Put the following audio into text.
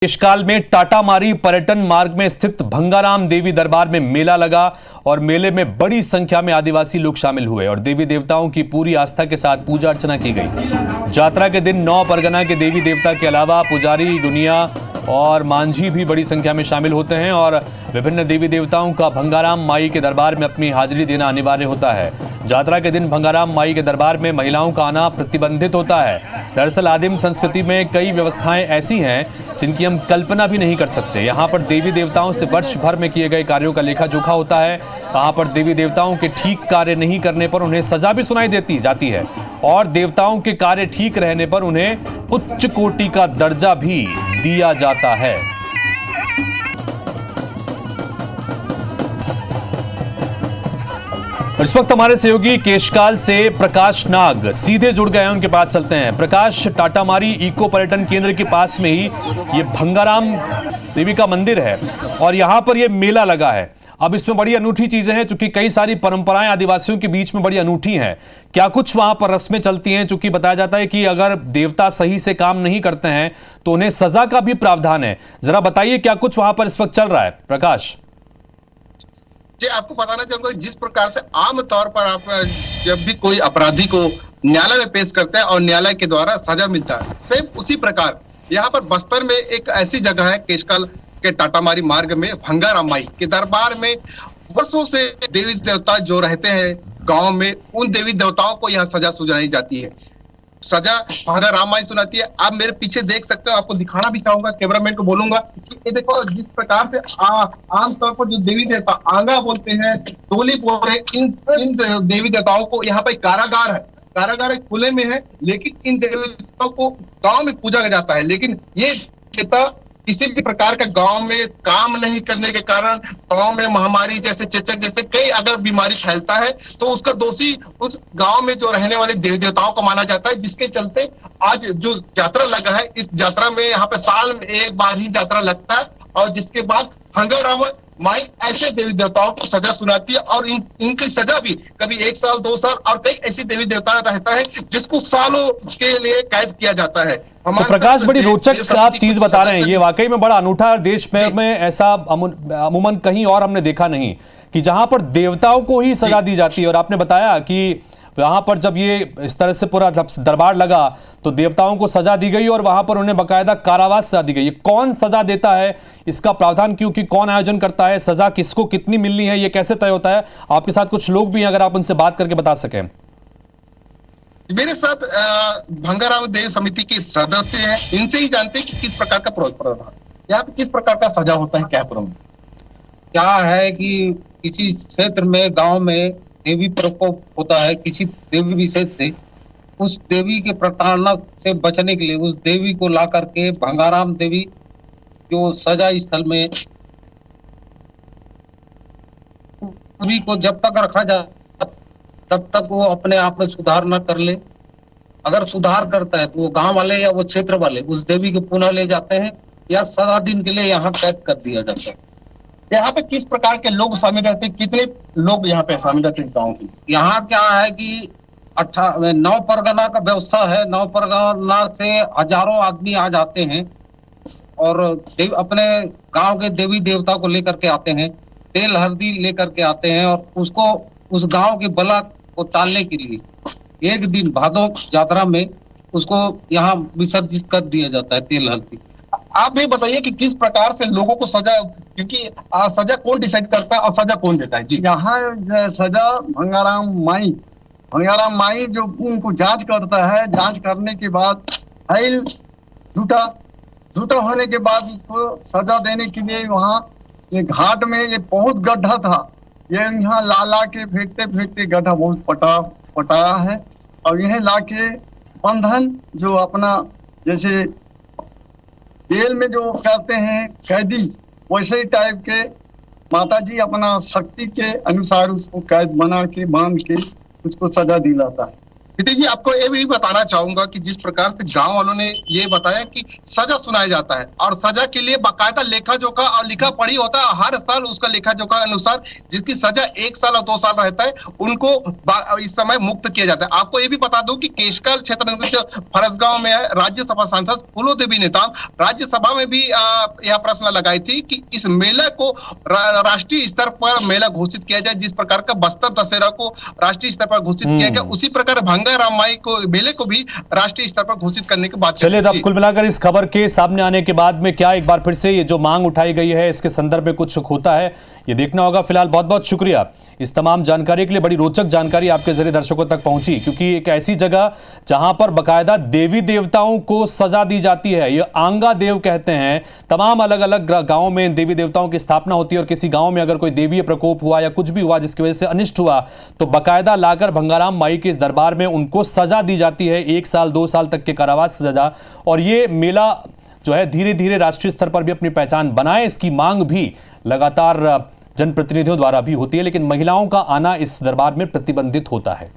देशकाल में टाटामारी पर्यटन मार्ग में स्थित भंगाराम देवी दरबार में मेला लगा और मेले में बड़ी संख्या में आदिवासी लोग शामिल हुए और देवी देवताओं की पूरी आस्था के साथ पूजा अर्चना की गई। यात्रा के दिन 9 परगना के देवी देवता के अलावा पुजारी, दुनिया और मांझी भी बड़ी संख्या में शामिल होते हैं और विभिन्न देवी देवताओं का भंगाराम माई के दरबार में अपनी हाजिरी देना अनिवार्य होता है। यात्रा के दिन भंगाराम माई के दरबार में महिलाओं का आना प्रतिबंधित होता है। दरअसल आदिम संस्कृति में कई व्यवस्थाएं ऐसी हैं जिनकी हम कल्पना भी नहीं कर सकते। यहाँ पर देवी देवताओं से वर्ष भर में किए गए कार्यों का लेखा जोखा होता है। यहाँ पर देवी देवताओं के ठीक कार्य नहीं करने पर उन्हें सजा भी सुनाई देती जाती है और देवताओं के कार्य ठीक रहने पर उन्हें उच्च कोटि का दर्जा भी दिया जाता है। इस वक्त हमारे सहयोगी केशकाल से प्रकाश नाग सीधे जुड़ गए हैं, उनके पास चलते हैं। प्रकाश, टाटामारी इको पर्यटन केंद्र के पास में ही ये भंगाराम देवी का मंदिर है और यहाँ पर ये मेला लगा है। अब इसमें बड़ी अनूठी चीजें हैं चूंकि कई सारी परंपराएं आदिवासियों के बीच में बड़ी अनूठी हैं। क्या कुछ वहां पर रस्में चलती हैं? चूंकि बताया जाता है कि अगर देवता सही से काम नहीं करते हैं तो उन्हें सजा का भी प्रावधान है। जरा बताइए क्या कुछ वहां पर इस वक्त चल रहा है। प्रकाश जी, आपको बताना चाहूंगा जिस प्रकार से आम तौर पर आप जब भी कोई अपराधी को न्यायालय में पेश करते हैं और न्यायालय के द्वारा सजा मिलता है, सेम उसी प्रकार यहाँ पर बस्तर में एक ऐसी जगह है केशकाल के टाटामारी मार्ग में भंगाराम माई के दरबार में वर्षों से देवी देवता जो रहते हैं गांव में, उन देवी देवताओं को यहाँ सजा सुनाई जाती है। सजा भंगाराम माई सुनाती है। आप मेरे पीछे देख सकते हो, आपको दिखाना भी चाहूंगा, कैमरामैन को बोलूंगा कि ये देखो जिस प्रकार से आमतौर पर जो देवी देवता आंगा बोलते हैं, डोली बोल रहे हैं, इन देवी देवताओं को यहाँ पर कारागार है। कारागार खुले में है, लेकिन इन देवी देवताओं को गांव में पूजा जाता है। लेकिन ये देवता किसी भी प्रकार का गांव में काम नहीं करने के कारण गांव में महामारी जैसे चेचक जैसे कई अगर बीमारी फैलता है तो उसका दोषी उस गांव में जो रहने वाले देवी देवताओं को माना जाता है, जिसके चलते आज जो यात्रा लगा है, इस यात्रा में यहाँ पे साल में एक बार ही यात्रा लगता है और जिसके बाद भंगाराम माई ऐसे देवी देवताओं को सजा सुनाती है और इनकी सजा भी कभी 1 साल 2 साल और कई ऐसी देवी देवता रहता है जिसको सालों के लिए कैद किया जाता है। तो प्रकाश, बड़ी रोचक आप चीज बता रहे हैं, ये वाकई में बड़ा अनूठा है। देश में ऐसा अमूमन कहीं और हमने देखा नहीं कि जहां पर देवताओं को ही सजा दी जाती है। और आपने बताया कि वहां पर जब ये इस तरह से पूरा दरबार लगा तो देवताओं को सजा दी गई और वहां पर उन्हें बाकायदा कारावास सजा दी गई। ये कौन सजा देता है, इसका प्रावधान क्योंकि कौन आयोजन करता है, सजा किसको कितनी मिलनी है, ये कैसे तय होता है? आपके साथ कुछ लोग भी, अगर आप उनसे बात करके बता सकें। मेरे साथ भंगाराम देव समिति के सदस्य हैं, इनसे ही जानते हैं कि किस प्रकार का प्रावधान यहाँ पे किस प्रकार का सजा होता है। क्या है कि किसी क्षेत्र में गांव में देवी प्रकोप होता है किसी देवी विशेष से, उस देवी के प्रताड़ना से बचने के लिए उस देवी को ला करके भंगाराम देवी जो सजा स्थल में पूरी को जब तक रखा जाए तब तक वो अपने आप में सुधार न कर ले। अगर सुधार करता है तो वो गांव वाले या वो क्षेत्र वाले उस देवी को पुनः ले जाते हैं या 7 दिन के लिए यहाँ कैद कर दिया जाता है। यहाँ पे किस प्रकार के लोग शामिल रहते हैं, कितने लोग यहाँ पे शामिल रहते हैं गाँव के? यहाँ क्या है कि 9 परगना का व्यवस्था है। 9 परगना से हजारों आदमी आ जाते हैं और अपने गांव के देवी देवता को लेकर के आते हैं, तेल हल्दी लेकर के आते हैं और उसको उस गांव के बला को टालने के लिए एक दिन भादो यात्रा में उसको यहाँ विसर्जित कर दिया जाता है तेल हल्दी। आप भी बताइए कि किस प्रकार से लोगों को सजा, क्योंकि सजा कौन डिसाइड करता है और सजा कौन देता है? जी, यहाँ सजा भंगाराम माई जो उनको जांच करता है। जांच करने के बाद फाइल झूठा होने के बाद उसको सजा देने के लिए वहाँ ये घाट में ये बहुत गड्ढा था, ये यहाँ ला के फेंकते गड्ढा बहुत पटाया है और यह ला के बंधन जो अपना जैसे जेल में जो कहते हैं कैदी, वैसे ही टाइप के माताजी अपना शक्ति के अनुसार उसको कैद बना के बांध के उसको सजा दिलाता है। नितिन जी, आपको ये भी बताना चाहूंगा कि जिस प्रकार से गांव वालों ने ये बताया कि सजा सुनाया जाता है और सजा के लिए बाकायदा लेखा जोखा और लिखा पढ़ी होता है। हर साल उसका लेखा जोखा अनुसार जिसकी सजा 1 साल और 2 साल रहता है उनको इस समय मुक्त किया जाता है। आपको ये भी बता दूं कि केशकाल क्षेत्र जो फरसगांव में है, राज्यसभा सांसद फूलो देवी नेताम राज्यसभा में भी यह प्रश्न लगाई थी कि इस मेला को राष्ट्रीय स्तर पर मेला घोषित किया जाए। जिस प्रकार का बस्तर दशहरा को राष्ट्रीय स्तर पर घोषित किया गया, उसी प्रकार भंगाराम माई को मेले को भी राष्ट्रीय स्तर पर घोषित करने की बात। चलिए, अब कुल मिलाकर इस खबर के सामने आने के बाद में क्या एक बार फिर से ये जो मांग उठाई गई है इसके संदर्भ में कुछ होता है, ये देखना होगा। फिलहाल बहुत बहुत शुक्रिया इस तमाम जानकारी के लिए। बड़ी रोचक जानकारी आपके जरिए दर्शकों तक पहुंची, क्योंकि एक ऐसी जगह जहां पर बकायदा देवी देवताओं को सजा दी जाती है, ये आंगा देव कहते हैं। तमाम अलग अलग गांवों में देवी देवताओं की स्थापना होती है और किसी गांव में अगर कोई देवीय प्रकोप हुआ या कुछ भी हुआ जिसकी वजह से अनिष्ट हुआ तो बकायदा लाकर भंगाराम माई के इस दरबार में उनको सजा दी जाती है, 1 साल 2 साल तक के कारावास की सजा। और ये मेला जो है धीरे धीरे राष्ट्रीय स्तर पर भी अपनी पहचान बनाए, इसकी मांग भी लगातार जनप्रतिनिधियों द्वारा भी होती है, लेकिन महिलाओं का आना इस दरबार में प्रतिबंधित होता है।